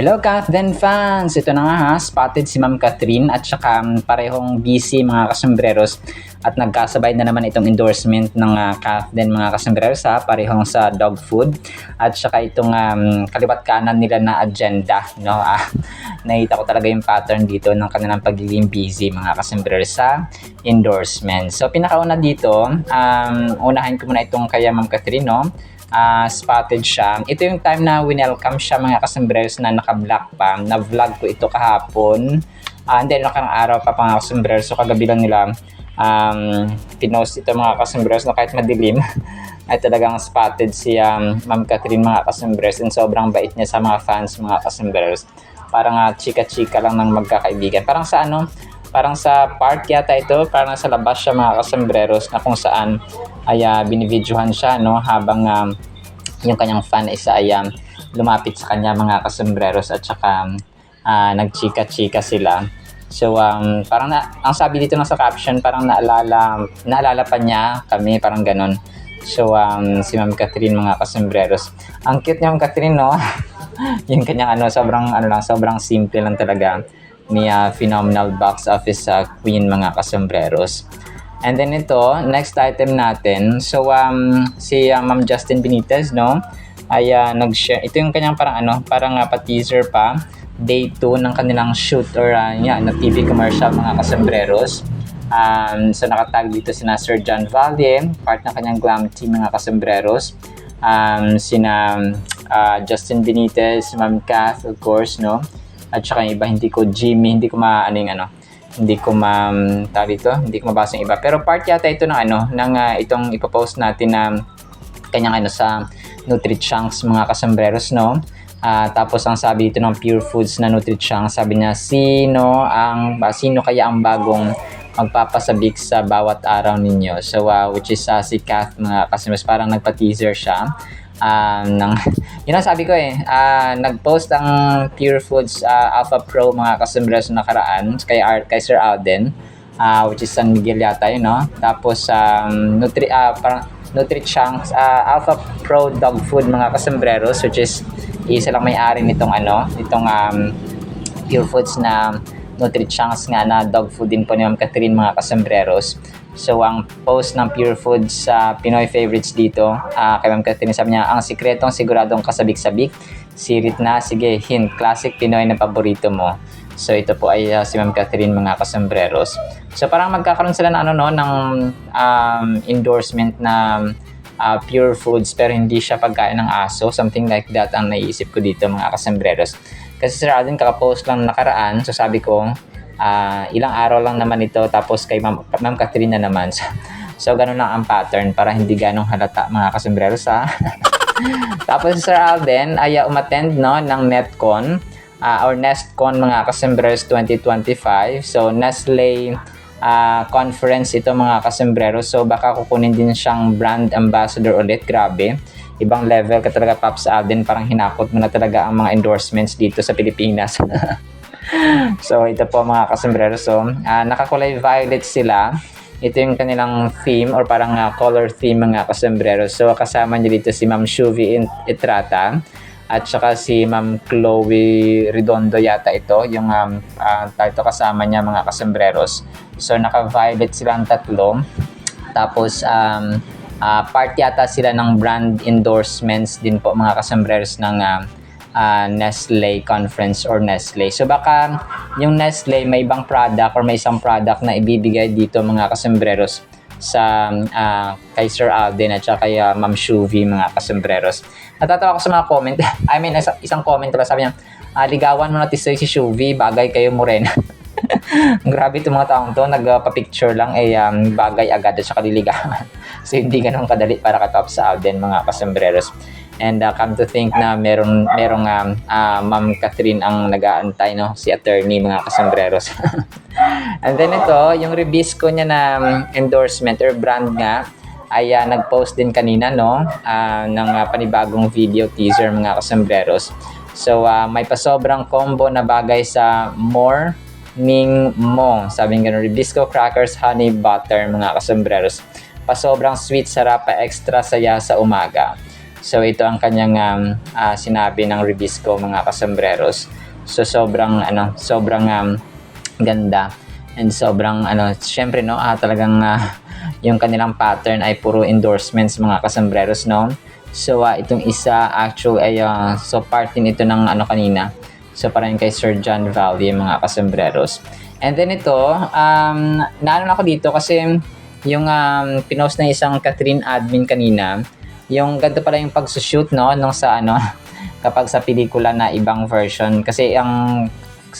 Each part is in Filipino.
Hello Kathden fans! Ito na nga ha, spotted si Ma'am Catherine at saka parehong busy mga kasambreros at nagkasabay na naman itong endorsement ng Kathden mga kasambreros ha, parehong sa dog food at saka itong kaliwat kanan nila na agenda, no? Nakita ko talaga yung pattern dito ng kanilang pagiging busy mga kasambreros sa endorsement. So pinakauna dito, unahin ko muna itong kaya Ma'am Catherine, no? Spotted siya. Ito yung time na winelcome siya mga kasambreros na naka-black pa. Na-vlog ko ito kahapon. Hindi, nakang araw pa mga kasambreros. So kagabi lang nila pinost ito mga kasambreros na kahit madilim ay talagang spotted si Ma'am Catherine mga kasambreros. And sobrang bait niya sa mga fans mga kasambreros. Parang chika-chika lang ng magkakaibigan. Parang sa parang sa park yata ito, parang sa labas siya mga kasambreros na kung saan ay binibidyohan siya, no, habang yung kanyang fan isa ay lumapit sa kanya mga kasambreros at saka nagchika-chika sila. So parang ang sabi dito sa caption, parang naalala pa niya kami, parang ganon. So si Ma'am Catherine mga kasambreros, ang cute niya Ma'am Catherine, no? Yung kanyang sobrang simple lang talaga ni phenomenal box office queen mga kasambreros. And then ito, next item natin. So si Ma'am Justin Benitez, no, ay nag-share. Ito yung kanyang parang pa-teaser pa, day 2 ng kanilang shoot or na TV commercial mga kasambreros. So nakatag dito sina Sir John Valle, part ng kanyang glam team mga kasambreros. Sina Justin Benitez, Ma'am Kath, of course, no. At saka iba, hindi ko mabasa yung iba. Pero part yata ito ng itong ipopost natin na kanyang sa NutriChunks mga kasambreros, no. Tapos ang sabi dito ng Pure Foods na NutriChunks, sabi niya, sino kaya ang bagong magpapasabik sa bawat araw ninyo? So which is si Kath mga kasambreros, parang nagpa-teaser siya. Yun ang sabi ko nag-post ang Pure Foods Alpha Pro mga kasambreros nakaraan kay Sir Alden, which is San Miguel yata yun, no? Tapos NutriChunks Alpha Pro Dog Food mga kasambreros, which is isa lang may-ari nitong Pure Foods na NutriChunks nga na dog food din po ni Ma'am Catherine mga kasambreros. So ang post ng Pure Foods sa Pinoy favorites dito kay Ma'am Catherine, sabi niya, ang sikretong siguradong kasabik-sabik, sirit na, sige, hint, classic Pinoy na paborito mo. So ito po ay si Ma'am Catherine mga kasambreros. So parang magkakaroon sila ng endorsement na Pure Foods pero hindi siya pagkain ng aso, something like that ang naiisip ko dito mga kasambreros. Kasi Sir Alden kaka-post lang nakaraan, so sabi ko ilang araw lang naman ito, tapos kay Ma'am Catherine na naman. So ganun lang ang pattern para hindi ganong halata mga kasambreros Tapos si Sir Alden ay umattend, no, ng NetCon or NestCon mga kasambreros 2025. So Nestle conference ito mga kasambreros. So baka kukunin din siyang brand ambassador ulit. Grabe, ibang level ka talaga Pops Alden, parang hinakot mo na talaga ang mga endorsements dito sa Pilipinas. So ito po mga kasambreros, so nakakulay violet sila. Ito yung kanilang theme or parang color theme mga kasambreros. So kasama niya dito si Ma'am Shuvi Etrata at saka si Ma'am Chloe Redondo yata ito yung tayo kasama niya mga kasambreros. So naka-violet silang tatlo. Tapos part yata sila ng brand endorsements din po mga kasambreros ng Nestle conference or Nestle. So baka yung Nestle may ibang product or may isang product na ibibigay dito mga kasambreros sa kay Sir Alden at saka kay Ma'am Shuvi mga kasambreros. Natatawa ako sa mga comment. I mean, isang comment pala, sabi niya, ligawan mo na si Shuvi, bagay kayo morena. Grabe itong mga taong to, nagpa-picture lang bagay agad at saka liligawan. So hindi ganun kadali para katop sa Alden mga kasambreros. And come to think na merong Ma'am Catherine ang nag-aantay, no, si attorney mga kasambreros. And then ito, yung Ribisco niya na endorsement or brand nga ay nag-post din kanina, no, ng panibagong video teaser mga kasambreros. So may pasobrang combo na bagay sa morning mo. Sabi nga Ribisco crackers honey butter mga kasambreros. Pasobrang sweet, sarap, pa extra saya sa umaga. So ito ang kanyang sinabi ng Ribisco, mga kasambreros. So sobrang ganda, and sobrang syempre no, talagang yung kanilang pattern ay puro endorsements, mga kasambreros, no. So itong isa actual ay so part din ito ng kanina. So parang kay Sir John Valley, mga kasambreros. And then ito, naano ako dito kasi yung pinost na isang Catherine admin kanina, yung ganito pala yung pagsushoot, no, nung sa kapag sa pelikula na ibang version. Kasi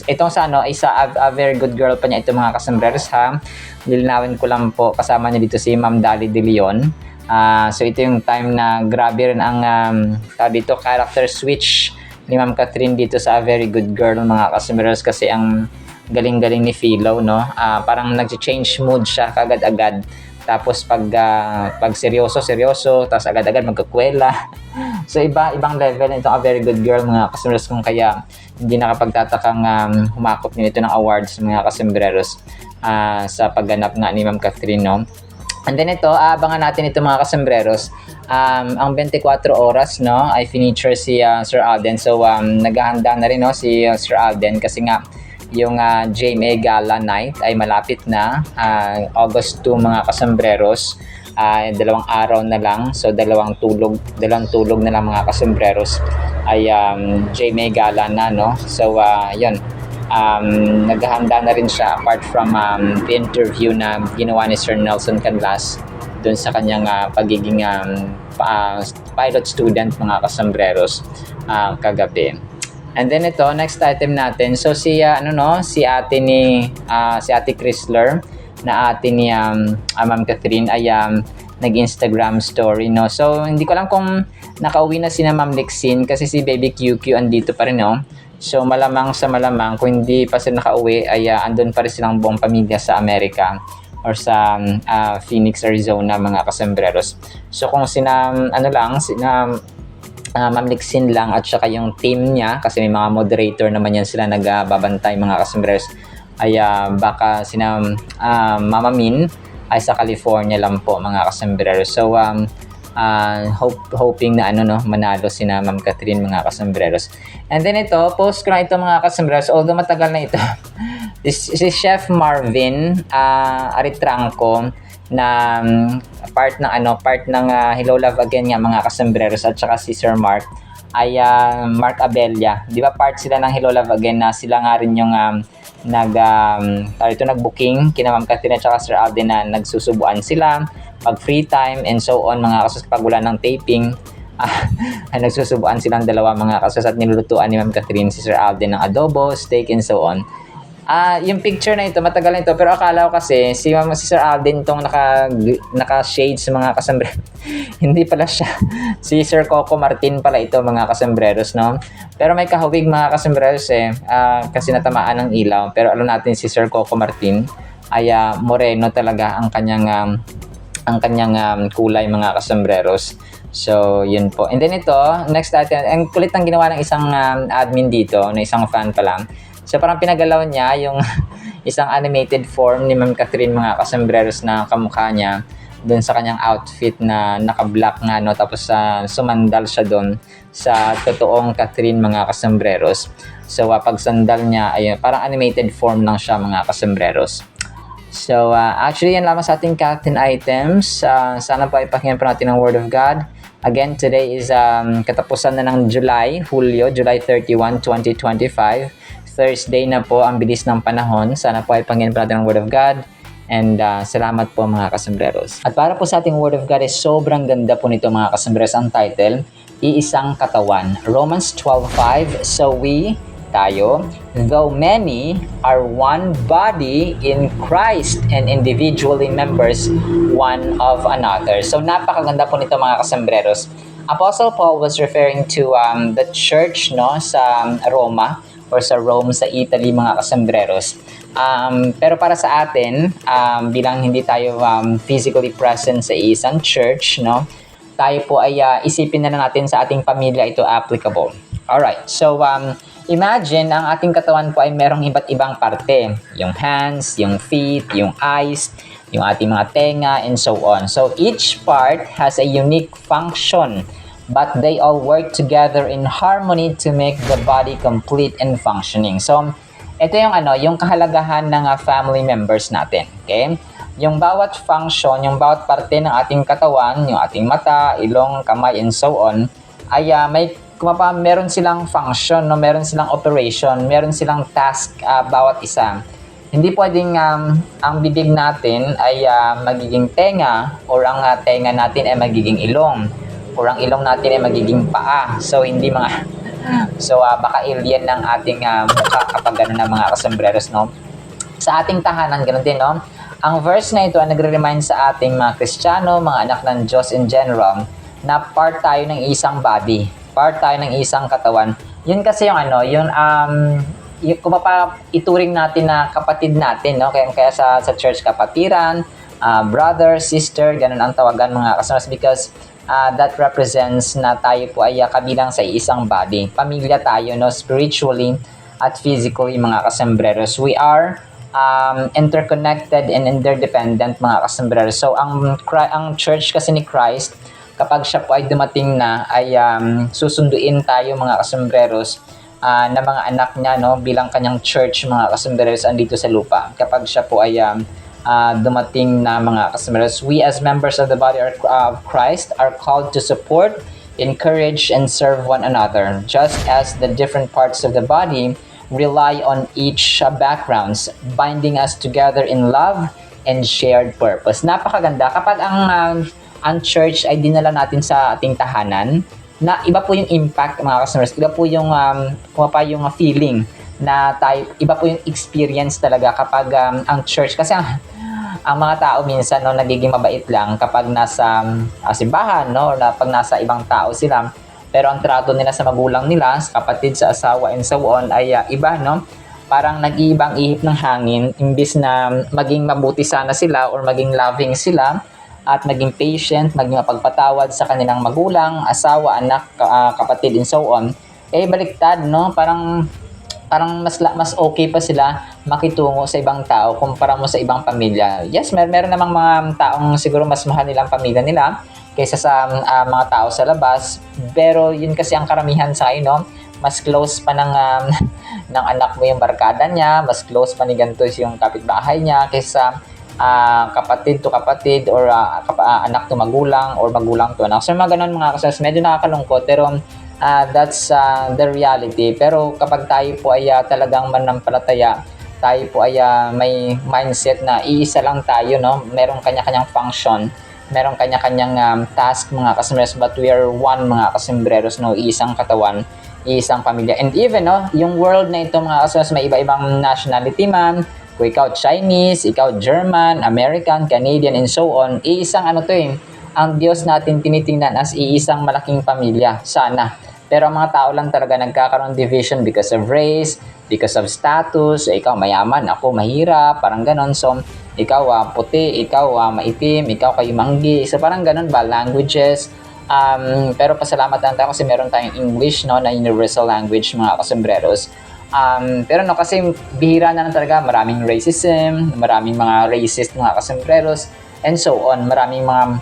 itong sa isa a very good girl pa niya ito, mga kasambreros, ha. Lilinawin ko lang po, kasama niya dito si Ma'am Dali De Leon. So ito yung time na grabe rin ang dito character switch ni Ma'am Catherine dito sa a very good girl, mga kasambreros, kasi ang galing-galing ni Philo, no. Parang nag-change mood siya kagad-agad. Tapos pag seryoso, tapos agad-agad magkakwela. So ibang level nito, a very good girl, mga kasambreros, kung kaya hindi nakapagtatakang humakot nito ng awards, mga kasambreros, sa pagganap nga ni Ma'am Catherine, no. And then ito, abangan natin ito, mga kasambreros. Ang 24 oras, no, ay feature si Sir Alden. So naghahanda na rin, no, si Sir Alden, kasi nga yung GMA Gala Night ay malapit na, August 2, mga kasambreros. 2 araw na lang, so dalawang tulog na lang, mga kasambreros, ay GMA Gala na, no. So yun, naghahanda na rin siya, apart from the interview na ginawa ni Sir Nelson Canlas dun sa kanyang pagiging pilot student, mga kasambreros, kagabi. And then ito, next item natin. So si ate Chrysler, na ate ni Ma'am Catherine, ay nag-Instagram story, no. So hindi ko alam kung nakauwi na si Ma'am Lexine, kasi si Baby QQ andito pa rin, no. So malamang kung hindi pa sila nakauwi, ay andun pa rin silang buong pamilya sa Amerika or sa Phoenix, Arizona, mga kasambreros. So kung Ma'am Lexine lang at saka yung team niya, kasi may mga moderator naman yan sila nagbabantay, mga kasambreros, ay baka Mama Min ay sa California lang po, mga kasambreros. So hoping na manalo sina Ma'am Catherine, mga kasambreros. And then ito, post ko na ito, mga kasambreros, although matagal na ito. Si Chef Marvin Aritranco, na part ng Hello Love Again nga, mga kasambreros, at saka si Sir Mark ay Mark Abella. Di ba part sila ng Hello Love Again, na sila nga rin yung nag-booking kina Ma'am Catherine at saka Sir Alden, na nagsusubuan sila pag free time and so on, mga kasos. Pag wala ng taping, ay nagsusubuan silang dalawa, mga kasos, at nilulutuan ni Ma'am Catherine si Sir Alden ng adobo, steak and so on. Yung picture na ito, matagal na ito, pero akala ko kasi si Sir Alden itong naka-shades, mga kasambreros. Hindi pala siya. Si Sir Coco Martin pala ito, mga kasambreros, no? Pero may kahawig, mga kasambreros, kasi natamaan ng ilaw. Pero alam natin si Sir Coco Martin ay moreno talaga ang kanyang kulay, mga kasambreros. So yun po. And then ito, next natin, ang kulit ng ginawa ng isang admin dito, na isang fan pa lang. So parang pinagalaw niya yung isang animated form ni Ma'am Catherine, mga kasambreros, na kamukha niya doon sa kanyang outfit na naka-black nga, no, tapos sumandal siya doon sa totoong Catherine, mga kasambreros. So pag sandal niya ay parang animated form lang siya, mga kasambreros. So actually yan lamang sa ating Catherine items. Sana po ay pakinggan pa natin ang Word of God. Again, today is katapusan na ng July 31, 2025. Thursday na po, ang bilis ng panahon. Sana po ay pakinggan pa natin ang Word of God. And salamat po, mga kasambreros. At para po sa ating Word of God, sobrang ganda po nito, mga kasambreros. Ang title, Iisang Katawan. Romans 12:5. So tayo, though many are one body in Christ and individually members one of another. So napakaganda po nito, mga kasambreros. Apostle Paul was referring to the church, no, sa Roma, or sa Rome, sa Italy, mga kasambreros. Pero para sa atin, bilang hindi tayo physically present sa isang church, no, tayo po ay isipin na natin sa ating pamilya ito applicable. Alright, so imagine ang ating katawan po ay merong iba't ibang parte. Yung hands, yung feet, yung eyes, yung ating mga tenga, and so on. So each part has a unique function. but they all work together in harmony to make the body complete and functioning. So, ito yung yung kahalagahan ng family members natin. Okay? Yung bawat function, yung bawat parte ng ating katawan, yung ating mata, ilong, kamay, and so on, ay meron silang function, no? Meron silang operation, meron silang task bawat isa. Hindi pwedeng ang bibig natin ay magiging tenga or ang tenga natin ay magiging ilong or ang ilong natin ay magiging paa. So hindi baka alien ng ating mukha kapag gano'n ng mga kasambreros, no? Sa ating tahanan, gano'n din, no? Ang verse na ito ay nagre-remind sa ating mga Kristiyano, mga anak ng Diyos in general, na part tayo ng isang body, part tayo ng isang katawan. Yun kasi yung kung ituring natin na kapatid natin, no? Kaya sa church, kapatiran, brother, sister, ganun ang tawagan mga kasamas, because that represents na tayo po ay kabilang sa isang body. Pamilya tayo, no? Spiritually at physically, mga kasambreros. We are interconnected and interdependent, mga kasambreros. So ang church kasi ni Christ, kapag siya po ay dumating na, ay susunduin tayo, mga kasambreros, na mga anak niya, no, bilang kanyang church, mga kasambreros, andito sa lupa. Kapag siya po ay dumating na, mga kasambreros, we as members of the body of Christ are called to support, encourage, and serve one another, just as the different parts of the body rely on each backgrounds, binding us together in love and shared purpose. Napakaganda kapag ang church ay dinala natin sa ating tahanan, na iba po yung impact, mga customers, iba po yung yung feeling na tayo, iba po yung experience talaga kapag ang church, kasi ang mga tao minsan, no, nagiging mabait lang kapag nasa simbahan, no, or pag nasa ibang tao sila, pero ang trato nila sa magulang nila, sa kapatid, sa asawa, and so on ay iba, no? Parang nag-iibang ihip ng hangin, imbis na maging mabuti sana sila or maging loving sila, at maging patient, maging mapagpatawad sa kanilang magulang, asawa, anak, kapatid, and so on, baliktad, no? Parang mas okay pa sila makitungo sa ibang tao kumpara mo sa ibang pamilya. Yes, meron namang mga taong siguro mas mahal nilang pamilya nila kaysa sa mga tao sa labas, pero yun kasi ang karamihan sa no? Mas close pa ng ng anak mo yung barkada niya, mas close pa ni ganito yung kapitbahay niya kaysa kapatid to kapatid or anak to magulang or magulang to anak. So mga ganun, mga kasas, medyo nakakalungkot, pero that's the reality. Pero kapag tayo po ay talagang manampalataya, tayo po ay may mindset na iisa lang tayo, no? Merong kanya-kanyang function, merong kanya-kanyang task, mga kasambreros, but we are one, mga kasambreros, no? Isang katawan, isang pamilya. And even, no, yung world na ito, mga kasambreros, may iba-ibang nationality man. Kung ikaw Chinese, ikaw German, American, Canadian, and so on, iisang ang Diyos natin tinitingnan as iisang malaking pamilya, sana. Pero ang mga tao lang talaga nagkakaroon division because of race, because of status. So, ikaw mayaman, ako mahirap, parang ganon. So, ikaw puti, ikaw maitim, ikaw kayo manggi. So, parang ganon ba? Languages. Pero pasalamat lang tayo kasi meron tayong English, no, na universal language, mga kasambreros. Pero no, kasi bihira na lang talaga, maraming racism, maraming mga racist, mga kasambreros, and so on. Maraming mga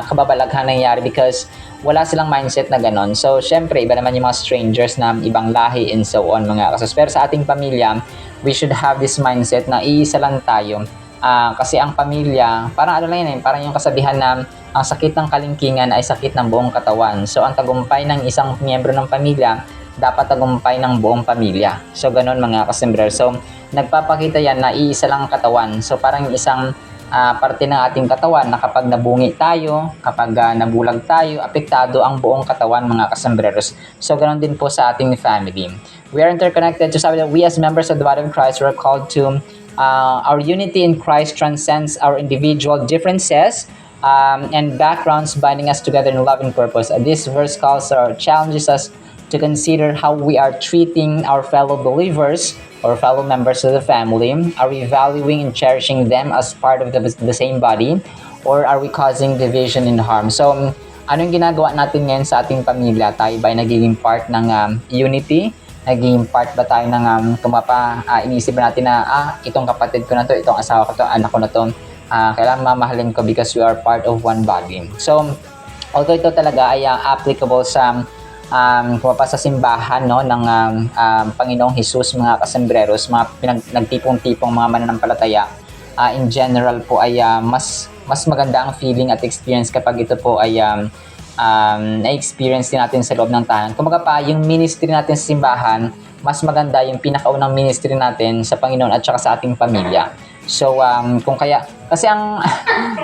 kababalaghan nangyayari because wala silang mindset na ganon. So, syempre, iba naman yung mga strangers na ibang lahi and so on, mga kasos. Pero sa ating pamilya, we should have this mindset na iisa lang tayo. Kasi ang pamilya, parang parang yung kasabihan na ang sakit ng kalingkingan ay sakit ng buong katawan. So, ang tagumpay ng isang miyembro ng pamilya, dapat tagumpay ng buong pamilya. So, ganun, mga kasambreros. So, nagpapakita yan na iisa lang katawan. So, parang isang parte ng ating katawan na kapag nabungi tayo, kapag nabulag tayo, apektado ang buong katawan, mga kasambreros. So, ganun din po sa ating family. We are interconnected. So, sabi na, we as members of the body of Christ are called to our unity in Christ transcends our individual differences and backgrounds, binding us together in love and purpose. This verse calls or challenges us to consider how we are treating our fellow believers or fellow members of the family. Are we valuing and cherishing them as part of the same body, or are we causing division and harm? So, anong ginagawa natin ngayon sa ating pamilya? Tayo ba nagiging part ng unity? Naging part ba tayo ng iniisip natin na itong kapatid ko na to, itong asawa ko to, anak ko na to, kailangan mamahalin ko because we are part of one body. So, Although ito talaga ay applicable sa sa simbahan, no, ng Panginoong Hesus, mga kasembreros, mga nagtipong-tipong mga mananampalataya, in general po ay mas maganda ang feeling at experience kapag ito po ay na-experience din natin sa loob ng tahanan. Kumbaga pa, yung ministry natin sa simbahan, mas maganda yung pinakaunang ministry natin sa Panginoon at saka sa ating pamilya. So, kung kaya, kasi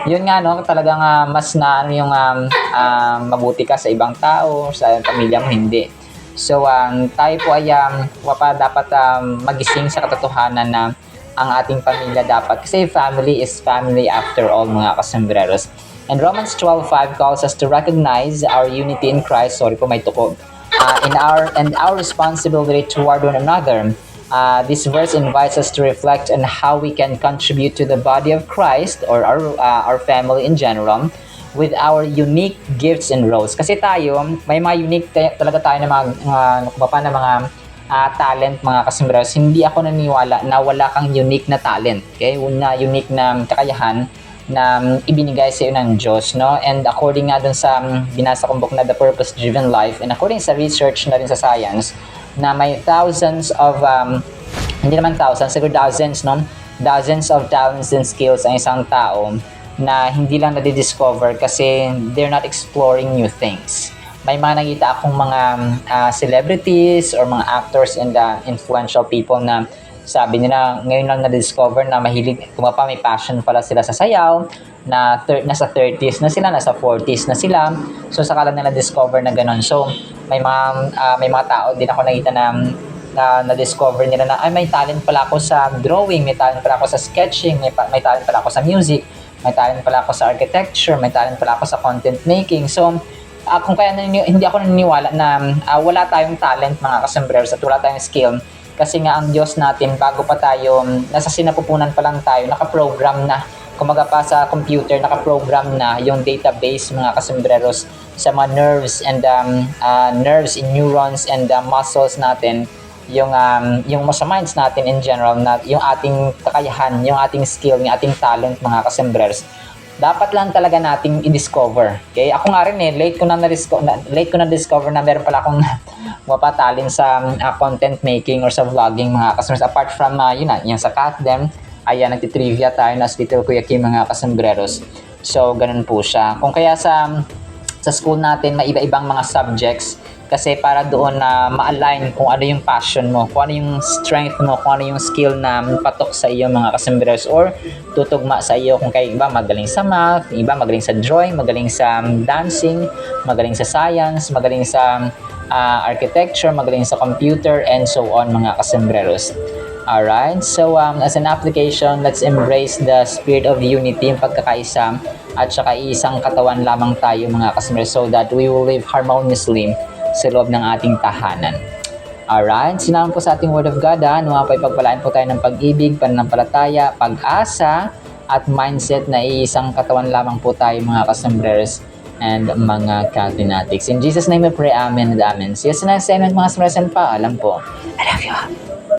yun nga, no, talagang mas na ano yung mabuti ka sa ibang tao, sa pamilya mo, hindi. So, tayo po ay dapat magising sa katotohanan na ang ating pamilya dapat. Kasi family is family after all, mga kasembreros. And Romans 12:5 calls us to recognize our unity in Christ. Sorry po, may tuko. In our responsibility toward one another. This verse invites us to reflect on how we can contribute to the body of Christ or our family in general with our unique gifts and roles. Kasi tayo, may mga unique talaga tayo na mga talent, mga kasembreros. Hindi ako naniniwala na wala kang unique na talent, okay? Na unique na kakayahan na ibinigay sa iyo ng Diyos, no? And according nga dun sa binasa kong book na The Purpose-Driven Life, and according sa research na rin sa science, na may thousands of, hindi naman thousands, siguro dozens, no? Dozens of talents and skills ang isang tao na hindi lang nadidiscover kasi they're not exploring new things. May mga nakita akong mga celebrities or mga actors and influential people na sabi nila ngayon lang na-discover na mahilig, may passion pala sila sa sayaw, na nasa 30s na sila, nasa 40s na sila. So saka lang nila discover na ganun. So may mga tao din ako nakita na na-discover nila na may talent pala ako sa drawing, may talent pala ako sa sketching, may talent pala ako sa music, may talent pala ako sa architecture, may talent pala ako sa content making. So kung kaya hindi ako naniniwala na wala tayong talent, mga kasembreros, at wala tayong skill. Kasi nga ang Diyos natin, bago pa tayo, nasa sinapupunan pa lang tayo, nakaprogram na. Kumaga pa sa computer, nakaprogram na yung database, mga kasembreros, sa mga nerves and neurons and muscles natin, yung sa minds natin in general, na yung ating kakayahan, yung ating skill, yung ating talent, mga kasembreros. Dapat lang talaga nating i-discover. Okay? Ako nga rin late ko na discover na meron pala akong talent sa content making or sa vlogging, mga kasembreros. Apart from yung sa Katdem, nagtitrivia tayo na Little Kuya Kim, mga kasembreros. So, ganun po siya. Kung kaya sa school natin, may iba-ibang mga subjects kasi para doon na ma-align kung ano yung passion mo, kung ano yung strength mo, kung ano yung skill na patok sa iyo, mga kasembreros, or tutugma sa iyo. Kung kayo iba magaling sa math, iba magaling sa drawing, magaling sa dancing, magaling sa science, magaling sa architecture, magaling sa computer, and so on, mga kasembreros. Alright, so as an application, let's embrace the spirit of unity, yung pagkakaisa, at saka isang katawan lamang tayo, mga kasembreros, so that we will live harmoniously sa loob ng ating tahanan. Alright, sinama po sa ating Word of God, nawa po ipagpalain po tayo ng pag-ibig, pananampalataya, pag-asa, at mindset na isang katawan lamang po tayo, mga kasembreros and mga Catholics. In Jesus' name we pray, Amen and Amen. See you sa next segment, mga kasembreros, and paalam po. I love you.